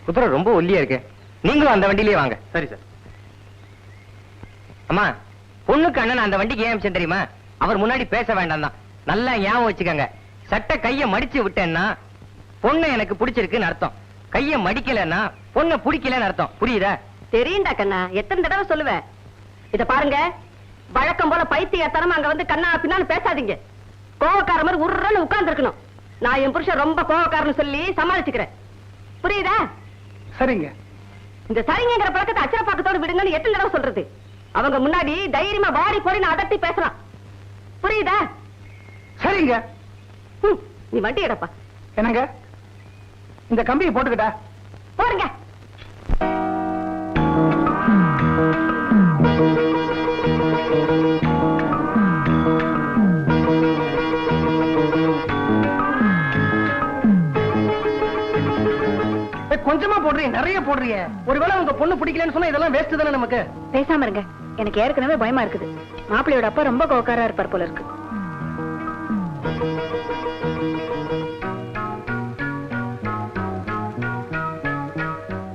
குதிரை ரொம்ப ஒல்லியா இருக்கு. நீங்களும் அந்த வண்டியிலேயே வாங்க. சரி சார். அம்மா, பொண்ணுக்கு அண்ணன் அந்த வண்டிக்கு ஏன் அமிச்சம் தெரியுமா? அவர் முன்னாடி பேச வேண்டாம் தான். நல்லா ஞாபகம் வச்சுக்கோங்க. சட்டை கைய மடிச்சு விட்டேன்னா பொண்ணு எனக்கு பிடிச்சிருக்குன்னு அர்த்தம். கைய மடிக்கலன்னா பொண்ணை பிடிக்கலன்னு அர்த்தம். புரியுதா? தெரியுண்டா கண்ணா, எத்தனை தடவை சொல்லுவேன். இத பாருங்க, வழக்கம் போல பைத்தியத்தனமா அங்க வந்து கண்ணா பின்னான்னு பேசாதீங்க. கோவக்கார மாதிரி உருன்னு உட்கார்ந்து இருக்கணும். நான் என் புருஷன் ரொம்ப கோவக்காரன்னு சொல்லி சமாளிச்சுக்கிறேன். புரியுதா? சரிங்க. இந்த சரிங்கிற பழக்கத்தை அச்சரப்பாக்கத்தோடு விடுங்கன்னு எத்தனை தடவை சொல்றது? அவங்க முன்னாடி தைரியமா வாடி போடி அதட்டி பேசலாம். புரியுதா? சரிங்க. நீ வண்டி எடுப்பா. என்னங்க, இந்த கம்பியை போட்டுக்கிட்டா போடுங்க. கொஞ்சமா போடுறீங்க, நிறைய போடுறீங்க. ஒருவேளை உங்க பொண்ணு பிடிக்கலன்னு சொன்னா இதெல்லாம் வேஸ்ட் தானே நமக்கு. பேசாம இருங்க, எனக்கு ஏற்கனவே பயமா இருக்குது. மாப்பிள்ளையோட அப்பா ரொம்ப கோக்காரா இருப்பார் போல இருக்கு.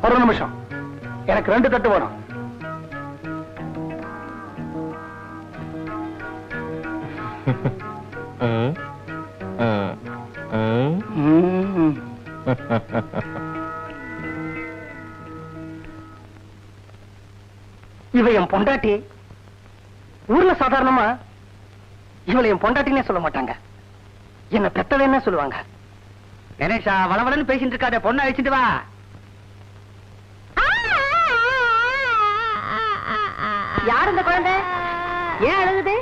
ஒரு நிமிஷம், எனக்கு 2 தட்டு வேணும். இவ என் பொண்டாட்டி. ஊர்ல சாதாரணமா இவளை என் பொண்டாட்டினே சொல்ல மாட்டாங்க, என்ன பெத்தவன்னு சொல்லுவாங்க. கணேஷா, வளவளன்னு பேசிட்டு இருக்காத, பொண்ணை அழைச்சிட்டு வா. யார் இந்த குழந்தை? ஏன் அழுகுது?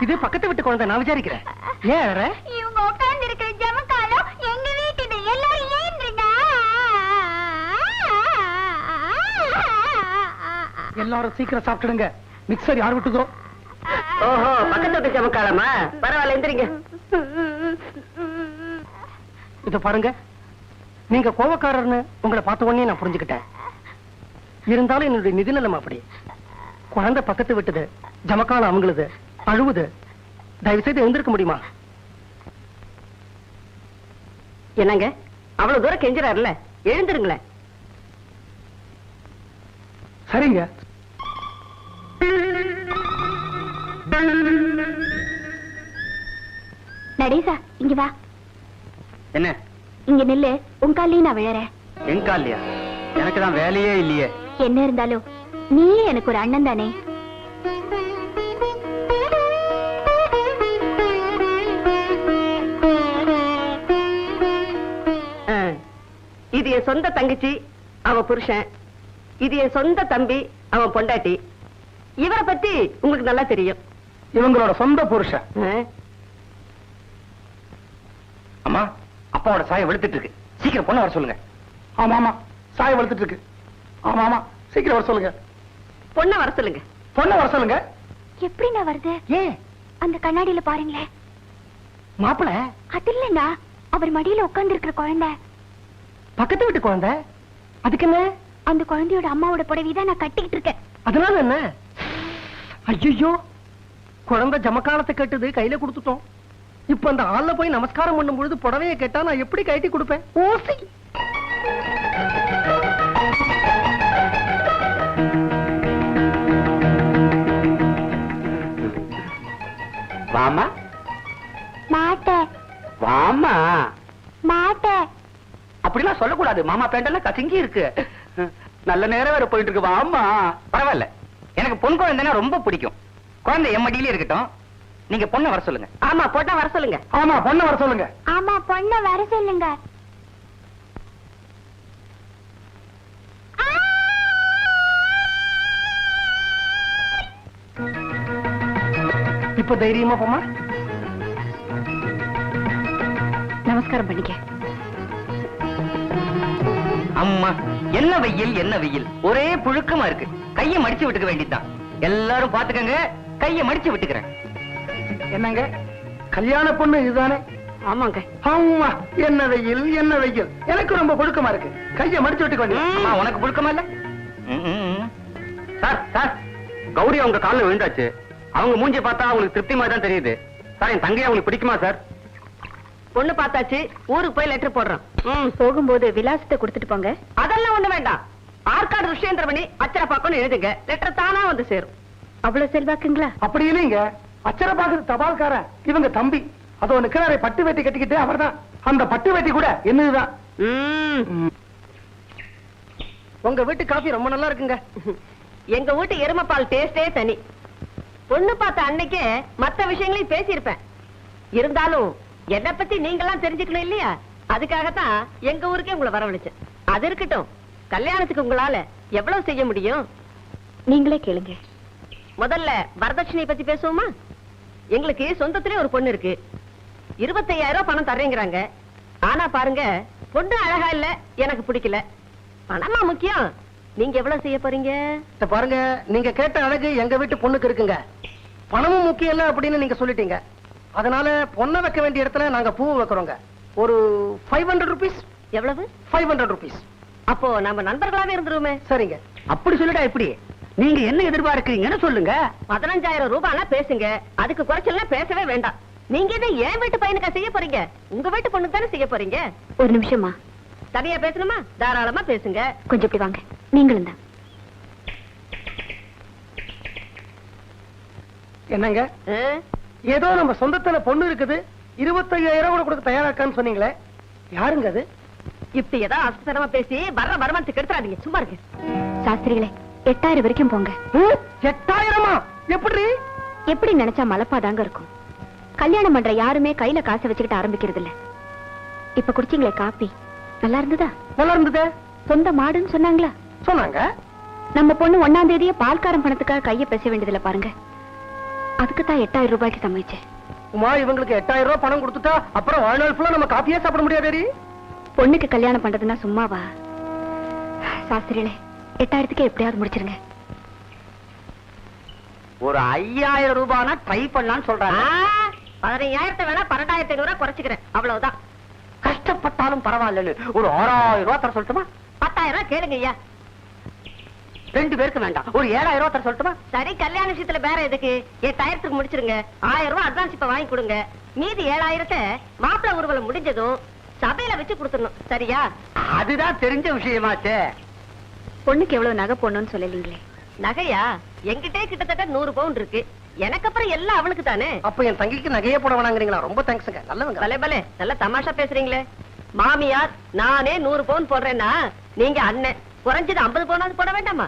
இது பக்கத்து வீட்டு குழந்தை, நான் விசாரிக்கிறேன். ஏன் அழற? இவங்க உட்கார்ந்து இருக்கிற ஜமக்காலம் எங்க வீட்டுது. எல்லாரும் ஏன்றுங்க. எல்லாரும் சீக்கிரம் சாப்பிட்டுடுங்க. மிக்சர் யார் விட்டுதோ? ஓஹோ, பக்கத்து வீட்டு ஜமக்காலமா? பரவாயில்ல, எந்திரிங்க. இத பாருங்க, நீங்க கோவக்காரர்னு உங்களை பார்த்த உடனே நான் புரிஞ்சுக்கிட்டேன். இருந்தாலும் என்னுடைய நிதி நிலைமை அப்படி. குழந்தை பக்கத்து விட்டது, ஜமக்காலம் அவங்களுது, அழுவுது. தயவு செய்து எழுந்திருக்க முடியுமா? என்னங்க, அவ்வளவு தூரம் கெஞ்சுறாருல, எழுந்திருங்களேன். சரிங்க. நடேசா, இங்க வா. என்ன? இங்க நில்லு. உன் காலையும் நான் விழறேன். என் காலியா? எனக்கு தான் வேலையே இல்லையே. என்ன இருந்தாலும் நீயே எனக்கு ஒரு அண்ணன் தானே. இது என் சொந்த தங்கச்சி, அவன் புருஷன். இது என் சொந்த தம்பி, அவன் பொண்டாட்டி. இவரை பத்தி உங்களுக்கு நல்லா தெரியும். இவங்களோட சொந்த புருஷன். அம்மா, அப்பாவோட சாயம் வெளுத்துட்டு இருக்கு. சீக்கிரம் பொண்ணை வர சொல்லுங்க. ஆமா ஆமா, சாயம் வெளுத்துட்டு இருக்கு. ஆமா ஆமா, சீக்கிரம் வர சொல்லுங்க. பொண்ணை வர சொல்லுங்க. பொண்ணை வர சொல்லுங்க. எப்படி நான் வருது? ஏன்? அந்த கண்ணாடியில பாருங்களேன். மாப்பிள அது இல்லைன்னா அவர் மடியில உட்கார்ந்து இருக்கிற குழந்தை. பக்கத்து வீட்டு குழந்தை. அதுக்கு என்ன? அந்த குழந்தையோட அம்மாவோட புடவைதான் நான் கட்டிக்கிட்டு இருக்கேன். அதனால என்ன? ஐயோ, குழந்தை ஜமக்காலத்தை கட்டுது, கையில கொடுத்துட்டோம். இப்ப அந்த ஆள்ல போய் நமஸ்காரம் பண்ணும் பொழுது புடவையை கேட்டா நான் எப்படி கட்டி கொடுப்பேன்? ஓசி. வாமா. மாட்டேன். வாமா. மாட்டேன். அப்படிலாம் சொல்லக்கூடாது. மாமா பேண்டெல்லாம் கசங்கி இருக்கு. நல்ல நேரம் வேற போயிட்டு இருக்கு. வாமா. பரவாயில்ல, எனக்கு பொன் குழந்தைன்னா ரொம்ப பிடிக்கும். குழந்தை என் மடியிலே இருக்கட்டும். நீங்க பொண்ணை வர சொல்லுங்க. ஆமா, பொண்ணை வர சொல்லுங்க. ஆமா, பொண்ணை வர சொல்லுங்க. ஆமா, பொண்ணை வர சொல்லுங்க. இப்ப தைரியமா போமா. நமஸ்காரம் பண்ணிக்க. அம்மா, என்ன வெயில், என்ன வெயில். ஒரே புழுக்கமா இருக்கு. கையை மடிச்சு விட்டுக்க வேண்டியதுதான். எல்லாரும் பாத்துக்கங்க, கையை மடிச்சு விட்டுக்கிறேன். என்னங்க, கல்யாண பொண்ணு இதுதானே? ஆமாங்க. ஆமா, என்ன வெயில், என்ன வெயில். எனக்கு ரொம்ப புழுக்கமா இருக்கு. கையை மடிச்சு விட்டுக்க வேண்டியது. அம்மா, உனக்கு புழுக்கமா இல்ல? சார், சார், கௌரி அவங்க காலில் விழுந்தாச்சு. அவங்க மூஞ்சி பார்த்தா அவங்களுக்கு திருப்தி மாதிரி தான் தெரியுது. சார், என் தங்கையை அவங்களுக்கு பிடிக்குமா சார்? பொண்ணு பார்த்தாச்சு, ஊருக்கு போய் லெட்டர் போடுறோம். போகும்போது விலாசத்தை கொடுத்துட்டு போங்க. அதெல்லாம் ஒண்ணு வேண்டாம். ஆற்காடு ருஷ்யேந்திரமணி அச்சரப்பாக்கம்னு எழுதுங்க, லெட்டர் தானா வந்து சேரும். அவ்வளவு செல்வாக்குங்களா? அப்படி இல்லைங்க, அச்சர பாக்குறது தபால்காரன் இவங்க தம்பி. அதோ நிக்கிறாரே பட்டு வேட்டி கட்டிக்கிட்டு அவர்தான். அந்த பட்டு வேட்டி கூட என்னதுதான். உங்க வீட்டு காபி ரொம்ப நல்லா இருக்குங்க. எங்க வீட்டு எருமைப்பால் டேஸ்டே தனி. பொண்ணு பார்த்த அன்னைக்கே மத்த விஷயங்களையும் பேசியிருப்பேன். இருந்தாலும் என்ன பத்தி நீங்கெல்லாம் தெரிஞ்சுக்கணும் இல்லையா, அதுக்காகத்தான் எங்க ஊருக்கே உங்களை வரவழைச்சேன். அது இருக்கட்டும், கல்யாணத்துக்கு உங்களால எவ்வளவு செய்ய முடியும்? நீங்களே கேளுங்க. முதல்ல வரதட்சணை பத்தி பேசுவோமா? எங்களுக்கு சொந்தத்திலே ஒரு பொண்ணு இருக்கு. 25,000 பணம் தர்றேங்கிறாங்க. ஆனா பாருங்க, பொண்ணு அழகா இல்ல, எனக்கு பிடிக்கல. பணமா முக்கியம். நீங்க எவ்வளவு செய்ய போறீங்க? பாருங்க, நீங்க கேட்ட அழகு எங்க வீட்டு பொண்ணுக்கு இருக்குங்க. பணமும் முக்கியம் இல்ல அப்படின்னு நீங்க சொல்லிட்டீங்க. அதனால பொண்ணை வைக்க வேண்டிய இடத்துல நாங்க பூ வைக்கிறோங்க. ஒரு 500 rupees. எவ்வளவு? 500 rupees. அப்போ நம்ம நண்பர்களாவே இருந்துருமே. சரிங்க. அப்படி சொல்லிட்டா எப்படி? நீங்க என்ன எதிர்பார்க்கறீங்கன்னு சொல்லுங்க. 15,000 ரூபாய்னா பேசுங்க. அதுக்கு குறைச்சலாம் பேசவே வேண்டாம். நீங்க இதை என் வீட்டு பையனுக்கா செய்ய போறீங்க? உங்க வீட்டு பொண்ணுக்கு தானே செய்ய போறீங்க. ஒரு நிமிஷமா தனியா பேசணுமா? தாராளமா பேசுங்க. கொஞ்சம் இப்படி வாங்க. நீங்களும் தான். என்னங்க, ஏதோ நம்ம சொந்தத்துல பொண்ணு இருக்குது, 25,000 கூட கொடுக்க தயாரா இருக்கான்னு சொன்னீங்களே, யாருங்க அது? இப்ப ஏதாவது அசத்தனமா பேசி வர்ற வருமானத்துக்கு எடுத்துறாதீங்க. சும்மா இருக்கு. சாஸ்திரிகளே, 8,000 வரைக்கும் போங்க. 8,000-மா? எப்படி? எப்படி நினைச்சா மலப்பாதாங்க இருக்கும். கல்யாணம் பண்ற யாருமே கையில காசை வச்சுக்கிட்டு ஆரம்பிக்கிறது இல்ல. இப்ப குடிச்சீங்களே காப்பி, நல்லா இருந்ததா? நல்லா இருந்தது. சொந்த மாடுன்னு சொன்னாங்களா? சொன்னாங்க. நம்ம பொண்ணு 1ஆம் தேதியே பால்காரம் பணத்துக்காக கைய பேச வேண்டியதுல பாருங்க. அதுக்கு தான் 8,000 ரூபாய்க்கு சமைச்சேன். உமா, இவங்களுக்கு 8,000 ரூபாய் பணம் கொடுத்துட்டா அப்புறம் வாழ்நாள் ஃபுல்லா நம்ம காப்பியே சாப்பிட முடியாது. பொண்ணுக்கு கல்யாணம் பண்றதுன்னா சும்மாவா? சாஸ்திரிகளே, 8,000க்கு எப்படியாவது முடிச்சிருங்க. ஒரு 5,000 ரூபாய்னா ட்ரை பண்ணலாம்னு சொல்றாங்க. 15,000 வேணா 12,500 குறைச்சுக்கிறேன், அவ்வளவுதான். கஷ்டப்பட்டாலும் பரவாயில்ல, ஒரு 6,000 ரூபாய் தர சொல்லட்டுமா? 10,000 கேளுங்க ஐயா. 2 பேருக்கு வேண்டாம், ஒரு 7,000 ரூபாய் தர சொல்லட்டுமா? சரி, கல்யாண விஷயத்துல வேற எதுக்கு? 8,000க்கு முடிச்சிருங்க. 1,000 ரூபாய் அட்வான்ஸ் இப்ப வாங்கி கொடுங்க. மீதி 7,000 மாப்பிள்ளை ஊர்வலம் முடிஞ்சதும் சபையில வச்சு கொடுத்துடணும். சரியா? அதுதான் தெரிஞ்ச விஷயமாச்சே. பொண்ணுக்கு எவ்வளவு நகை போடணும்னு சொல்லலீங்களே. நகையா? என்கிட்டே கிட்டத்தட்ட 100 பவுன் இருக்கு. எனக்கு அப்புறம் எல்லாம் அவளுக்கு தானே. அப்ப என் தங்கிக்கு நகையே போட வேணாங்கிறீங்களா? ரொம்ப தேங்க்ஸ்ங்க, நல்லவங்க. பலே பலே, நல்ல தமாஷா பேசுறீங்களே. மாமியார் நானே 100 பவுன் போடுறேன்னா நீங்க அண்ணன் குறைஞ்சது 50 பவுனாவது போட வேண்டாமா?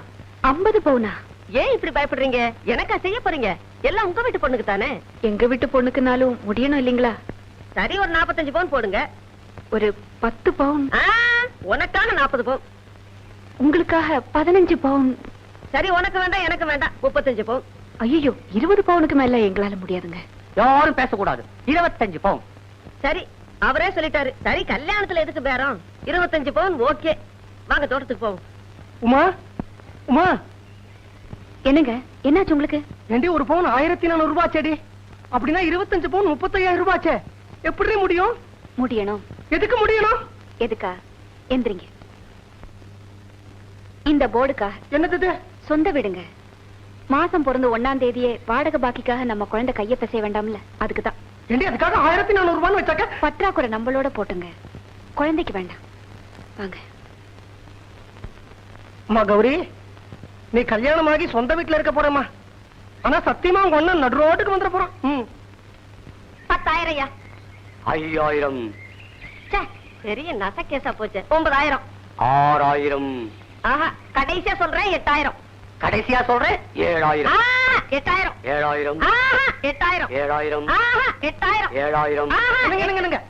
50 பவுனா? ஏன் இப்படி பயப்படுறீங்க? எனக்கா செய்ய போறீங்க? எல்லாம் உங்க வீட்டு பொண்ணுக்கு தானே. எங்க வீட்டு பொண்ணுக்குனாலும் முடியணும் இல்லீங்களா? சரி, ஒரு 45 பவுன் போடுங்க. ஒரு 10 பவுன். உனக்காக 40 பவுன். உங்களுக்காக 15 பவுன். சரி, உனக்கு வேண்டாம் எனக்கு வேண்டாம், 35 பவுன். ஐயோ, 20 பவுனுக்கு மேல எங்களால முடியாதுங்க. யாரும் பேசக்கூடாது. 25 பவுன். சரி, அவரே சொல்லிட்டாரு. சரி, கல்யாணத்துல எதுக்கு பேரம்? 25 பவுன் ஓகே. வாங்க தோட்டத்துக்கு போவோம். உமா, உமா, என்னங்க, என்னாச்சு உங்களுக்கு? ஏண்டி, ஒரு பவுன் 1,400 ரூபாய் செடி. அப்படின்னா 25 பவுன் 35,000 ரூபாய். எப்படி முடியும்? முடியணும். எதுக்கு முடியணும்? எதுக்கா? எந்திரிங்க. இந்த போர்டுக்கா? என்னது இது? சொந்த வீடுங்க. மாசம் பிறந்து 1ஆம் தேதியே வாடகை பாக்கிக்காக நம்ம குழந்தை கைய பேச வேண்டாம்ல, அதுக்குதான். ஏண்டி, அதுக்காக 1,400 ரூபான்னு வச்சாக்க? பற்றாக்குறை நம்மளோட போட்டுங்க, குழந்தைக்கு வேண்டாம். வாங்க. அம்மா கௌரி, நீ கல்யாணமாகி சொந்த வீட்டுல இருக்க போறமா? ஆனா சத்தியமா உங்க அண்ணன் நடு ரோட்டுக்கு வந்துட போறான். 10,000 ஐயா. 5,000. பெரிய நசக்கேசா போச்சு. 9,000. 6,000. ஆஹா, கடைசியா சொல்றேன் 8,000. கடைசியா சொல்றேன் 7,000. 8,000. 7,000. 8,000. 7,000. 8,000. 7,000. என்னங்க,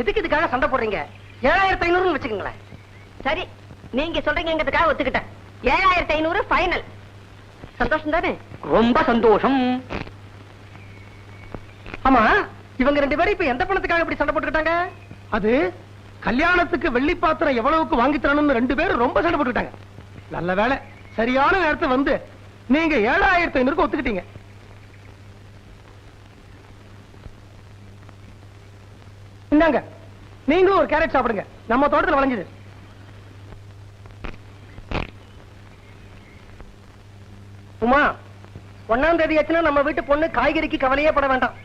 எதுக்கு இதுக்காக சண்டை போடுறீங்க? 7,500 வச்சுக்கோங்களேன். சரி, நீங்க சொல்றீங்கிறதுக்காக ஒத்துக்கிட்டேன். 7,500 ஃபைனல். சந்தோஷம் தானே? ரொம்ப சந்தோஷம். ஆமா, இவங்க 2 பேரும் இப்ப எந்த பணத்துக்காக இப்படி சண்டை போட்டுக்கிட்டாங்க? அது கல்யாணத்துக்கு வெள்ளி பாத்திரம் எவ்வளவுக்கு வாங்கி தரணும்னு 2 பேரும் ரொம்ப சண்டை போட்டுக்கிட்டாங்க. நல்ல வேலை, சரியான நேரத்தை வந்து நீங்க 7,500 ஒத்துக்கிட்டீங்க. இந்தாங்க, நீங்களும் ஒரு கேரட் சாப்பிடுங்க, நம்ம தோட்டத்தில் விளைஞ்சது. உமா, 1ஆம் தேதி ஆச்சுன்னா நம்ம வீட்டு பொண்ணு காய்கறிக்கு கவலையே பட வேண்டாம்.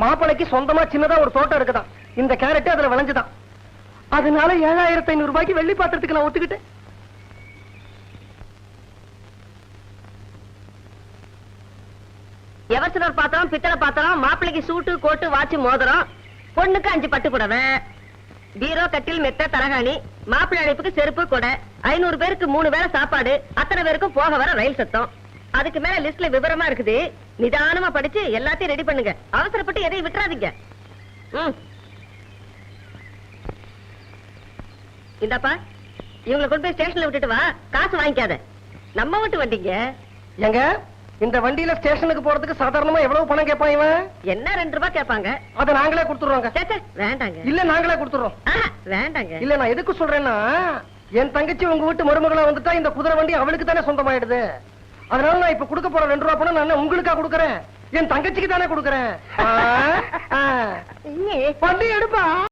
மாப்பிளைக்கு சொந்தமா சின்னதா ஒரு தோட்டம் இருக்குதான். இந்த கேரட் அதுல விளைஞ்சுதான். அதனால 7500 ரூபாய்க்கு வெள்ளி பாத்திரத்துக்கு நான் ஒத்துக்கிட்டேன். எவர்சனர் பாத்திரம், பித்தளை பாத்திரம், மாப்பிள்ளைக்கு சூட்டு, கோட்டு, வாட்சி, மோதிரம், பொண்ணுக்கு 5 பட்டு புடவை, பீரோ, கட்டில், மெத்த, தலகாணி, மாப்பிள்ளை அழைப்புக்கு செருப்பு, கொடை, 500 பேருக்கு 3 வேளை சாப்பாடு, அத்தனை பேருக்கும் போக வர ரயில் சத்தம். அதுக்கு மேல லிஸ்ட்ல விவரமா இருக்குது. நிதானமா படிச்சு எல்லாத்தையும் ரெடி பண்ணுங்க. அவசரப்பட்டு எதையும் விட்டுறாதீங்க. இந்தாப்பா, இவங்களை கொண்டு போய் ஸ்டேஷன்ல விட்டுட்டு வா. காசு வாங்கிக்காத. நம்ம வீட்டு வண்டிங்க. எங்க இந்த வண்டியில ஸ்டேஷனுக்கு போறதுக்கு சாதாரணமா எவ்வளவு பணம் கேட்பான் இவன்? என்ன 2 ரூபாய் கேட்பாங்க. அத நாங்களே கொடுத்துறோங்க. சே, சே, வேண்டாங்க. இல்ல நாங்களே கொடுத்துறோம். வேண்டாங்க. இல்ல நான் எதுக்கு சொல்றேன்னா, என் தங்கச்சி உங்க வீட்டு மருமகளா வந்துட்டா இந்த குதிரை வண்டி அவளுக்கு தானே சொந்தமாயிடுது. அதனால நான் இப்ப கொடுக்க போற 2 ரூபாய் பணம் நான் உங்களுக்கா கொடுக்கறேன், என் தங்கச்சிக்கு தானே கொடுக்கறேன். வண்டி எடுப்பா.